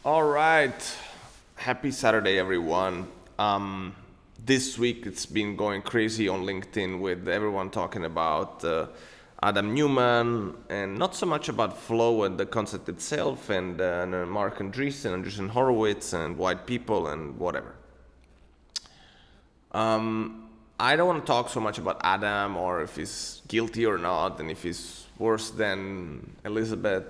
All right. Happy Saturday, everyone. This week it's been going crazy on LinkedIn with everyone talking about Adam Neumann and not so much about flow and the concept itself and Mark Andreessen and Andreessen Horowitz and white people and whatever. I don't want to talk so much about Adam or if he's guilty or not and if he's worse than Elizabeth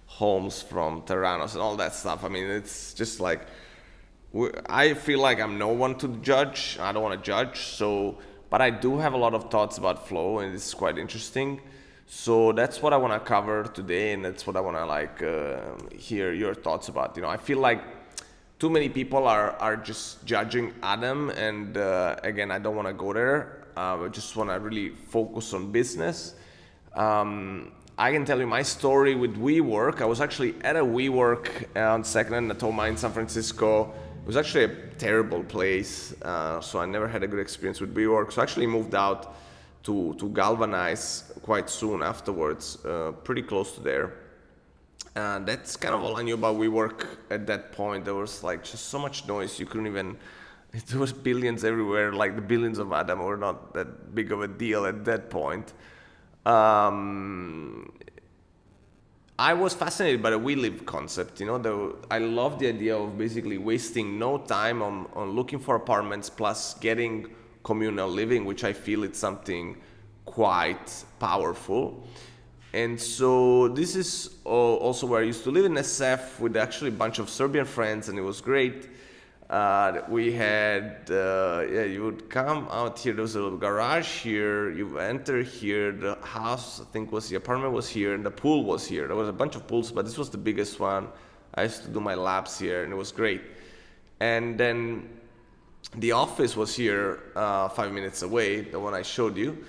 Holmes from Theranos and all that stuff. I mean, it's just like I feel like I'm no one to judge. I don't want to judge. So, but I do have a lot of thoughts about flow, and it's quite interesting. So that's what I want to cover today, and that's what I want to hear your thoughts about. I feel like too many people are just judging Adam, and again, I don't want to go there. I just want to really focus on business. I can tell you my story with WeWork. I was actually at a WeWork on Second and Natoma in San Francisco. It was actually a terrible place, so I never had a good experience with WeWork. So I actually moved out to Galvanize quite soon afterwards, pretty close to there. And that's kind of all I knew about WeWork at that point. There was like just so much noise you couldn't even. There was billions everywhere. Like the billions of Adam were not that big of a deal at that point. Um, I was fascinated by the we live concept. I love the idea of basically wasting no time on looking for apartments plus getting communal living, which I feel it's something quite powerful. And so this is also where I used to live in SF with actually a bunch of Serbian friends, and it was great. We had, you would come out here. There was a little garage here. You enter here. The house, I think, the apartment was here, and the pool was here. There was a bunch of pools, but this was the biggest one. I used to do my laps here, and it was great. And then the office was here, 5 minutes away, the one I showed you.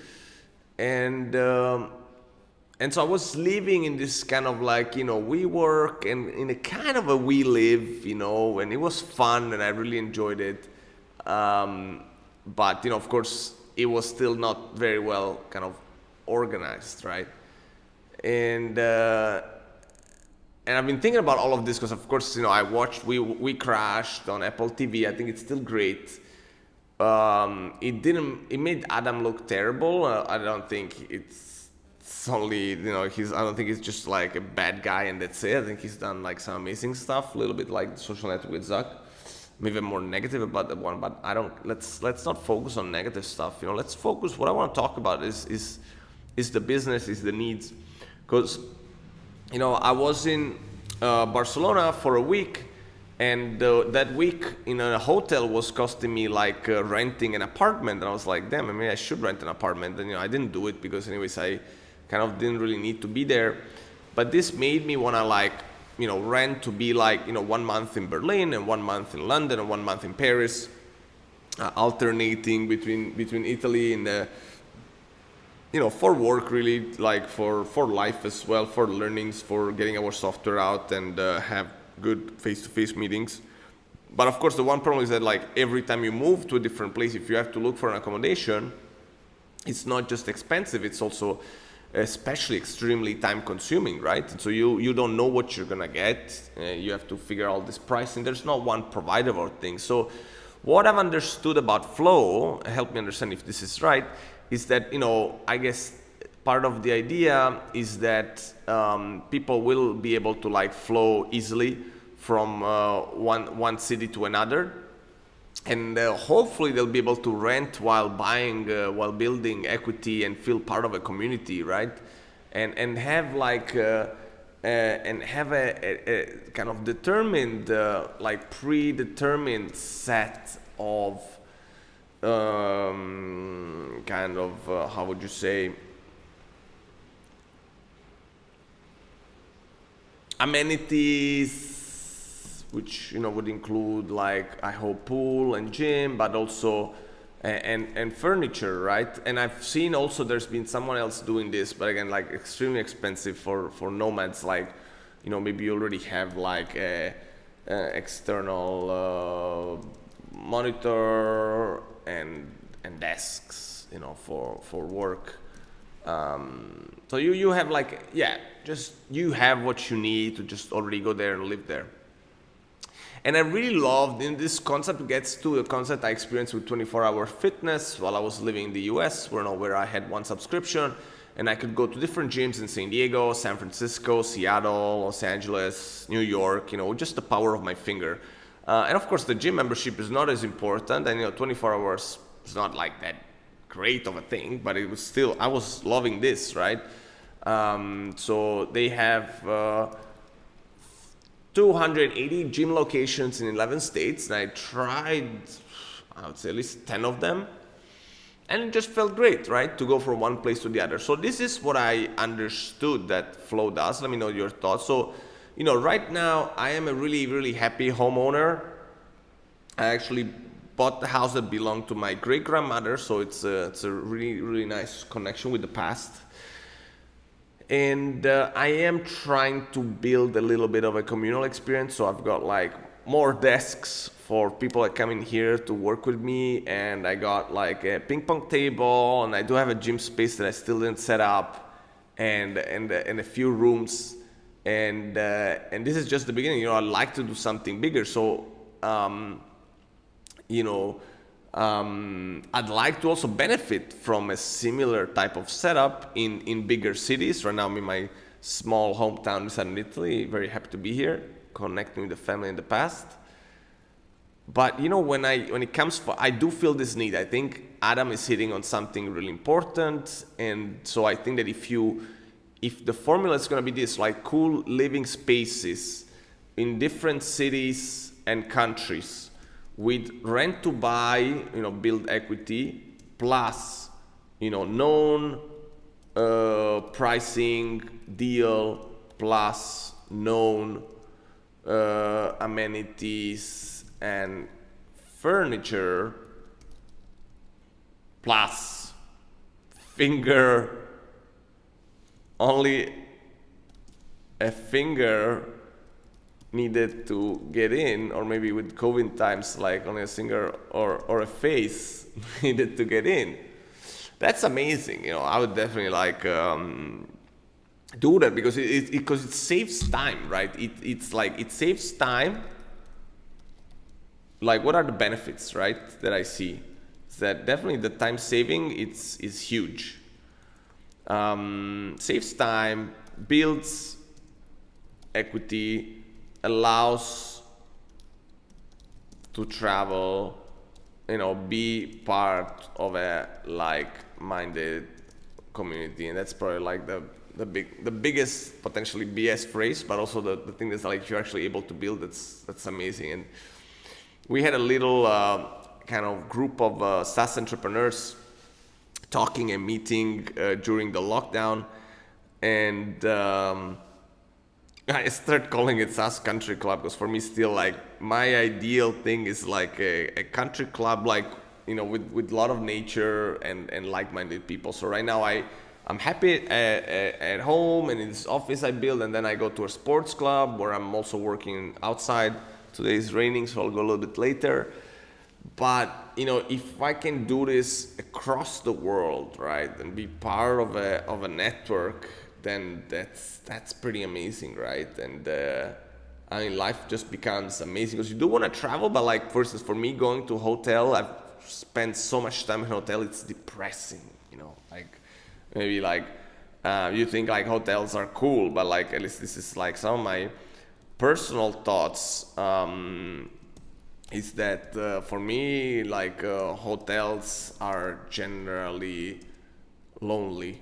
And so I was living in this kind of we work and in a kind of a we live, and it was fun and I really enjoyed it. But, of course, it was still not very well kind of organized, right? And I've been thinking about all of this because, of course, I watched We Crashed on Apple TV. I think it's still great. It made Adam look terrible. I don't think it's only, I don't think he's just like a bad guy and that's it. I think he's done like some amazing stuff, a little bit like the Social Network with Zuck. Maybe I'm more negative about that one, but let's not focus on negative stuff. Let's focus. What I want to talk about is the business, is the needs, because I was in Barcelona for a week, and that week in a hotel was costing me like renting an apartment, and I was like, damn, I should rent an apartment, and I didn't do it because anyways I kind of didn't really need to be there. But this made me want to rent to be 1 month in Berlin and 1 month in London and 1 month in Paris, alternating between Italy and for work, really, like for life as well, for learnings, for getting our software out and have good face-to-face meetings. But of course the one problem is that every time you move to a different place, if you have to look for an accommodation, it's not just expensive, it's also especially extremely time consuming, right? And so you don't know what you're gonna get. You have to figure out this pricing. There's not one provider or thing. So what I've understood about flow, help me understand if this is right, is that I guess part of the idea is that people will be able to flow easily from one city to another. And hopefully they'll be able to rent while buying, while building equity and feel part of a community, right? And have a kind of determined, predetermined set of how would you say, amenities, which would include I hope pool and gym, but also and furniture, right? And I've seen also there's been someone else doing this, but again extremely expensive for nomads. Maybe you already have a external monitor and desks, for work. So you have just you have what you need to just already go there and live there. And I really loved, in this concept gets to a concept I experienced with 24-hour fitness while I was living in the US, where I had one subscription and I could go to different gyms in San Diego, San Francisco, Seattle, Los Angeles, New York, just the power of my finger. And of course the gym membership is not as important, and 24 hours is not like that great of a thing, but it was still, I was loving this, right? So they have 280 gym locations in 11 states, and I tried, I would say at least 10 of them, and it just felt great, right, to go from one place to the other. So this is what I understood that flow does. Let me know your thoughts. So, right now I am a really, really happy homeowner. I actually bought the house that belonged to my great grandmother, so it's a really, really nice connection with the past. And I am trying to build a little bit of a communal experience. So I've got like more desks for people that come in here to work with me, and I got like a ping pong table, and I do have a gym space that I still didn't set up, and a few rooms, and this is just the beginning. I'd like to do something bigger. So I'd like to also benefit from a similar type of setup in bigger cities. Right now I'm in my small hometown in Southern Italy, very happy to be here, connecting with the family in the past. But when it comes I do feel this need. I think Adam is hitting on something really important, and so I think that if the formula is going to be this, like cool living spaces in different cities and countries, with rent to buy, build equity, plus, known pricing deal, plus known amenities and furniture, plus only a finger needed to get in, or maybe with COVID times, like only a finger or a face needed to get in. That's amazing. I would definitely do that because it saves time, right? It saves time. Like, what are the benefits, right, that I see? Is that definitely the time saving is huge. Saves time, builds equity, allows to travel, be part of a like-minded community, and that's probably like the biggest potentially BS phrase, but also the thing that's like you're actually able to build. That's amazing. And we had a little kind of group of SaaS entrepreneurs talking and meeting during the lockdown, and I started calling it SaaS Country Club because for me still like my ideal thing is like a country club, like with a lot of nature and like-minded people. So right now I'm happy at home and in this office I build, and then I go to a sports club where I'm also working outside. Today is raining, so I'll go a little bit later. But if I can do this across the world, right, and be part of a network, then that's pretty amazing, right? And life just becomes amazing because you do want to travel, but like, for instance, for me going to a hotel, I've spent so much time in a hotel, it's depressing, like maybe like you think like hotels are cool, but like at least this is like some of my personal thoughts. Is that for me, like hotels are generally lonely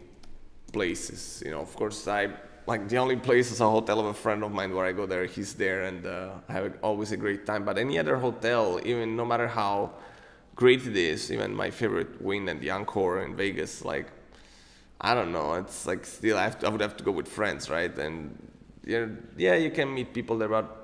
places. Of course, I like the only place is a hotel of a friend of mine where I go there, he's there, and I have always a great time. But any other hotel, even no matter how great it is, even my favorite Wynn and the Encore in Vegas, like I don't know, it's like still I would have to go with friends, right? And yeah, you can meet people there, but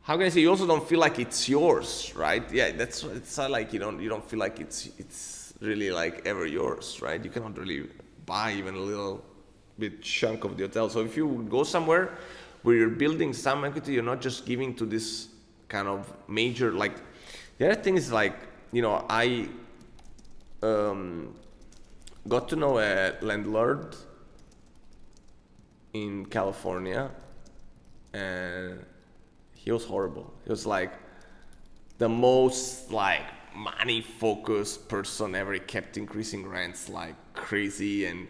how can I say, you also don't feel like it's yours, right? Yeah, it's not like you don't feel like it's really like ever yours, right? You cannot really buy even a little bit chunk of the hotel. So if you go somewhere where you're building some equity, you're not just giving to this kind of major, like the other thing is like, I got to know a landlord in California, and He was horrible. He was like the most like money focused person ever. He kept increasing rents like crazy, and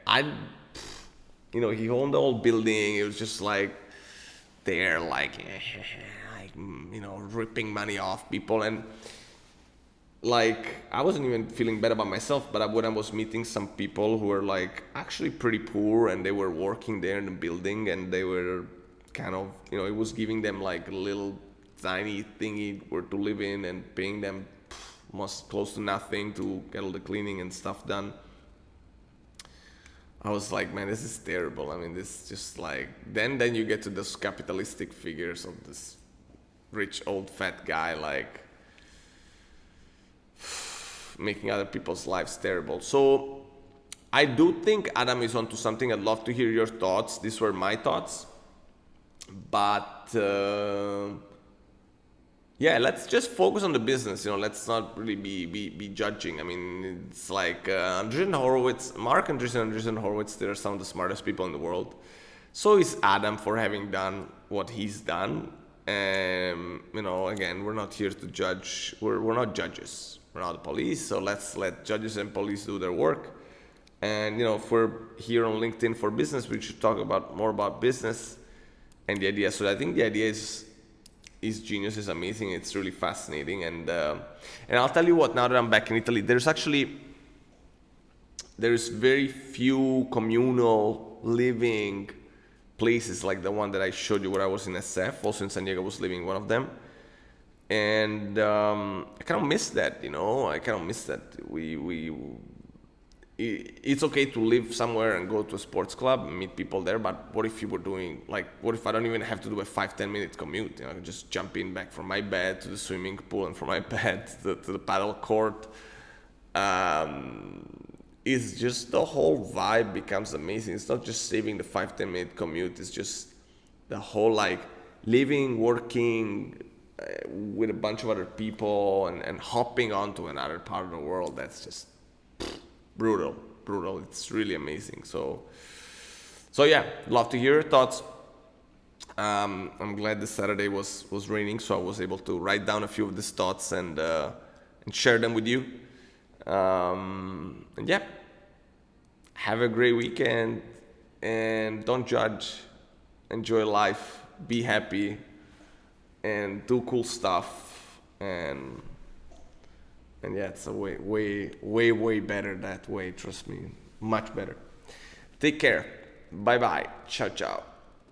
I, he owned the whole building. It was just like there, like, like ripping money off people, and like I wasn't even feeling bad about myself. But when I was meeting some people who were like actually pretty poor, and they were working there in the building, and they were kind of, it was giving them like a little tiny thingy where to live in, and paying them most close to nothing to get all the cleaning and stuff done. I was like, man, this is terrible. I mean, this just like then you get to those capitalistic figures of this rich old fat guy like making other people's lives terrible. So I do think Adam is onto something. I'd love to hear your thoughts. These were my thoughts, but yeah, let's just focus on the business. Let's not really be judging. I mean, it's like Andreessen Horowitz, Mark Andreessen Horowitz. They're some of the smartest people in the world. So is Adam for having done what he's done. Again, we're not here to judge. We're not judges. We're not the police. So let's let judges and police do their work. And if we're here on LinkedIn for business, we should talk more about business and the idea. So I think the idea is genius, is amazing. It's really fascinating, and I'll tell you what. Now that I'm back in Italy, there's very few communal living places like the one that I showed you where I was in SF. Also in San Diego, I was living in one of them, and I kind of miss that. I kind of miss that. It's okay to live somewhere and go to a sports club and meet people there, but what if you were doing, like, what if I don't even have to do a 5-10 minute commute? I can just jump in back from my bed to the swimming pool, and from my bed to the paddle court. It's just the whole vibe becomes amazing. It's not just saving the 5-10 minute commute. It's just the whole like living, working with a bunch of other people and hopping onto another part of the world. That's just brutal. It's really amazing. So yeah, love to hear your thoughts. I'm glad this Saturday was raining, so I was able to write down a few of these thoughts and share them with you. And yeah, have a great weekend, and don't judge. Enjoy life. Be happy, and do cool stuff. And yeah, it's a way better that way. Trust me, much better. Take care. Bye bye. Ciao.